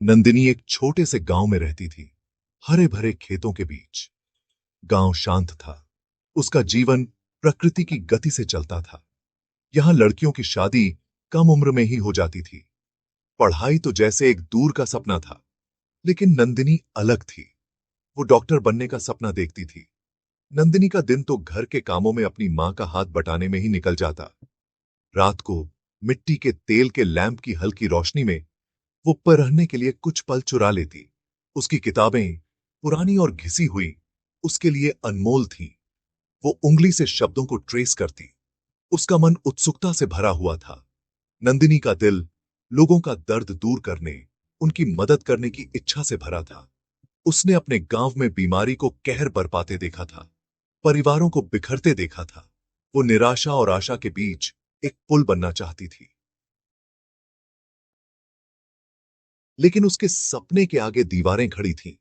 नंदिनी एक छोटे से गांव में रहती थी, हरे भरे खेतों के बीच। गांव शांत था। उसका जीवन प्रकृति की गति से चलता था। यहां लड़कियों की शादी कम उम्र में ही हो जाती थी। पढ़ाई तो जैसे एक दूर का सपना था, लेकिन नंदिनी अलग थी। वो डॉक्टर बनने का सपना देखती थी। नंदिनी का दिन तो घर के कामों में अपनी मां का हाथ बटाने में ही निकल जाता। रात को मिट्टी के तेल के लैंप की हल्की रोशनी में वो पढ़ने के लिए कुछ पल चुरा लेती। उसकी किताबें पुरानी और घिसी हुई उसके लिए अनमोल थीं। वो उंगली से शब्दों को ट्रेस करती। उसका मन उत्सुकता से भरा हुआ था। नंदिनी का दिल लोगों का दर्द दूर करने, उनकी मदद करने की इच्छा से भरा था। उसने अपने गांव में बीमारी को कहर बरपाते देखा था, परिवारों को बिखरते देखा था। वो निराशा और आशा के बीच एक पुल बनना चाहती थी। लेकिन उसके सपने के आगे दीवारें खड़ी थीं।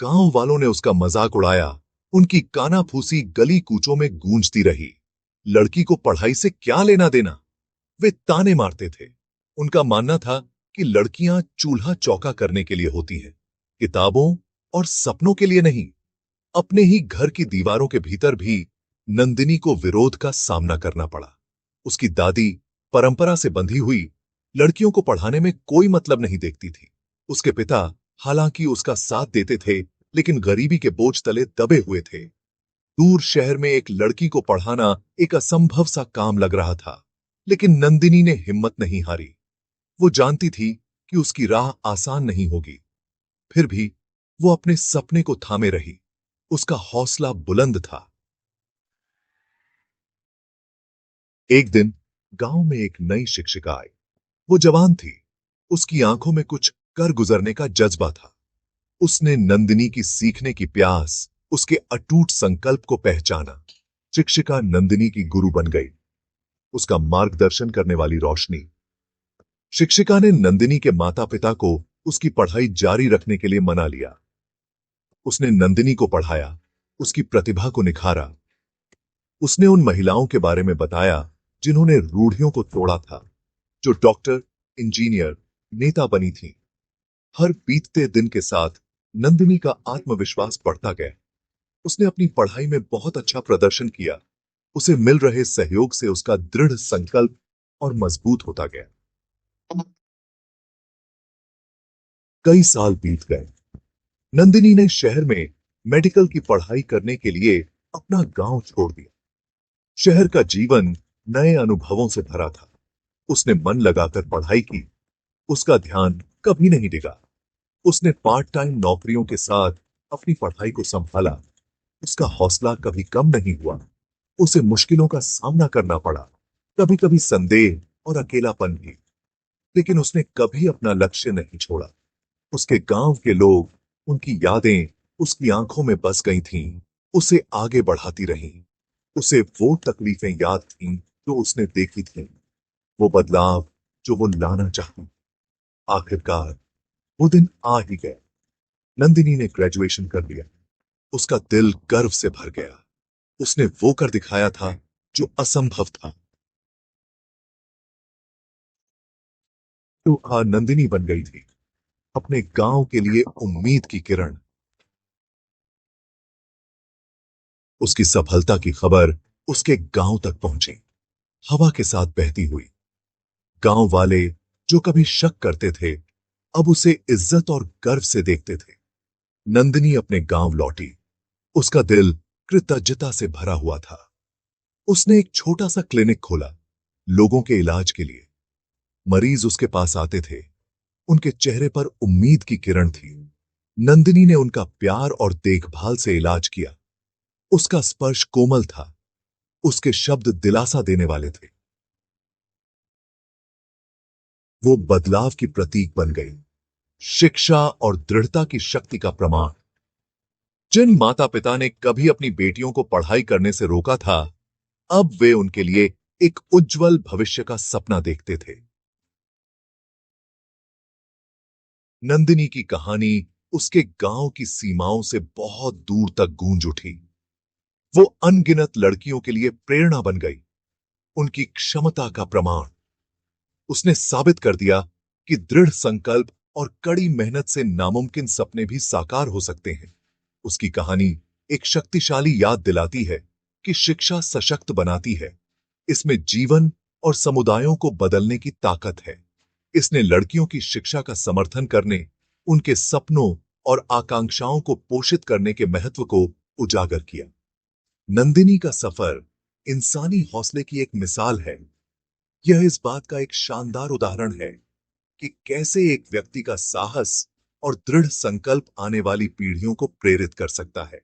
गांव वालों ने उसका मजाक उड़ाया। उनकी कानाफूसी गली कूचों में गूंजती रही। लड़की को पढ़ाई से क्या लेना देना? वे ताने मारते थे। उनका मानना था कि लड़कियां चूल्हा चौका करने के लिए होती हैं, किताबों और सपनों के लिए नहीं। अपने ही घर की दीवारों के भीतर भी नंदिनी को विरोध का सामना करना पड़ा। उसकी दादी परंपरा से बंधी हुई लड़कियों को पढ़ाने में कोई मतलब नहीं देखती थी। उसके पिता हालांकि उसका साथ देते थे, लेकिन गरीबी के बोझ तले दबे हुए थे। दूर शहर में एक लड़की को पढ़ाना एक असंभव सा काम लग रहा था। लेकिन नंदिनी ने हिम्मत नहीं हारी। वो जानती थी कि उसकी राह आसान नहीं होगी। फिर भी वो अपने सपने को थामे रही। उसका हौसला बुलंद था। एक दिन गांव में एक नई शिक्षिका आई। वो जवान थी। उसकी आंखों में कुछ कर गुजरने का जज्बा था। उसने नंदिनी की सीखने की प्यास, उसके अटूट संकल्प को पहचाना। शिक्षिका नंदिनी की गुरु बन गई, उसका मार्गदर्शन करने वाली रोशनी। शिक्षिका ने नंदिनी के माता पिता को उसकी पढ़ाई जारी रखने के लिए मना लिया। उसने नंदिनी को पढ़ाया, उसकी प्रतिभा को निखारा। उसने उन महिलाओं के बारे में बताया जिन्होंने रूढ़ियों को तोड़ा था, जो डॉक्टर, इंजीनियर, नेता बनी थीं। हर बीतते दिन के साथ नंदिनी का आत्मविश्वास बढ़ता गया। उसने अपनी पढ़ाई में बहुत अच्छा प्रदर्शन किया। उसे मिल रहे सहयोग से उसका दृढ़ संकल्प और मजबूत होता गया। कई साल बीत गए। नंदिनी ने शहर में मेडिकल की पढ़ाई करने के लिए अपना गांव छोड़ दिया। शहर का जीवन नए अनुभवों से भरा था। उसने मन लगाकर पढ़ाई की। उसका ध्यान कभी नहीं डिगा। उसने पार्ट टाइम नौकरियों के साथ अपनी पढ़ाई को संभाला। उसका हौसला कभी कम नहीं हुआ। उसे मुश्किलों का सामना करना पड़ा, कभी कभी संदेह और अकेलापन भी। लेकिन उसने कभी अपना लक्ष्य नहीं छोड़ा। उसके गांव के लोग, उनकी यादें उसकी आंखों में बस गई थीं, उसे आगे बढ़ाती रहीं। उसे वो तकलीफें याद थीं जो उसने देखी थीं, वो बदलाव जो वो लाना चाहती। आखिरकार वो दिन आ ही गया। नंदिनी ने ग्रेजुएशन कर लिया। उसका दिल गर्व से भर गया। उसने वो कर दिखाया था जो असंभव था। तो नंदिनी बन गई थी अपने गांव के लिए उम्मीद की किरण। उसकी सफलता की खबर उसके गांव तक पहुंची, हवा के साथ बहती हुई। गांव वाले जो कभी शक करते थे, अब उसे इज्जत और गर्व से देखते थे। नंदिनी अपने गांव लौटी। उसका दिल कृतज्ञता से भरा हुआ था। उसने एक छोटा सा क्लिनिक खोला, लोगों के इलाज के लिए। मरीज उसके पास आते थे, उनके चेहरे पर उम्मीद की किरण थी। नंदिनी ने उनका प्यार और देखभाल से इलाज किया। उसका स्पर्श कोमल था, उसके शब्द दिलासा देने वाले थे। वो बदलाव की प्रतीक बन गई, शिक्षा और दृढ़ता की शक्ति का प्रमाण। जिन माता पिता ने कभी अपनी बेटियों को पढ़ाई करने से रोका था, अब वे उनके लिए एक उज्जवल भविष्य का सपना देखते थे। नंदिनी की कहानी उसके गांव की सीमाओं से बहुत दूर तक गूंज उठी। वो अनगिनत लड़कियों के लिए प्रेरणा बन गई, उनकी क्षमता का प्रमाण। उसने साबित कर दिया कि दृढ़ संकल्प और कड़ी मेहनत से नामुमकिन सपने भी साकार हो सकते हैं। उसकी कहानी एक शक्तिशाली याद दिलाती है कि शिक्षा सशक्त बनाती है। इसमें जीवन और समुदायों को बदलने की ताकत है। इसने लड़कियों की शिक्षा का समर्थन करने, उनके सपनों और आकांक्षाओं को पोषित करने के महत्व को उजागर किया। नंदिनी का सफर इंसानी हौसले की एक मिसाल है। यह इस बात का एक शानदार उदाहरण है कि कैसे एक व्यक्ति का साहस और दृढ़ संकल्प आने वाली पीढ़ियों को प्रेरित कर सकता है।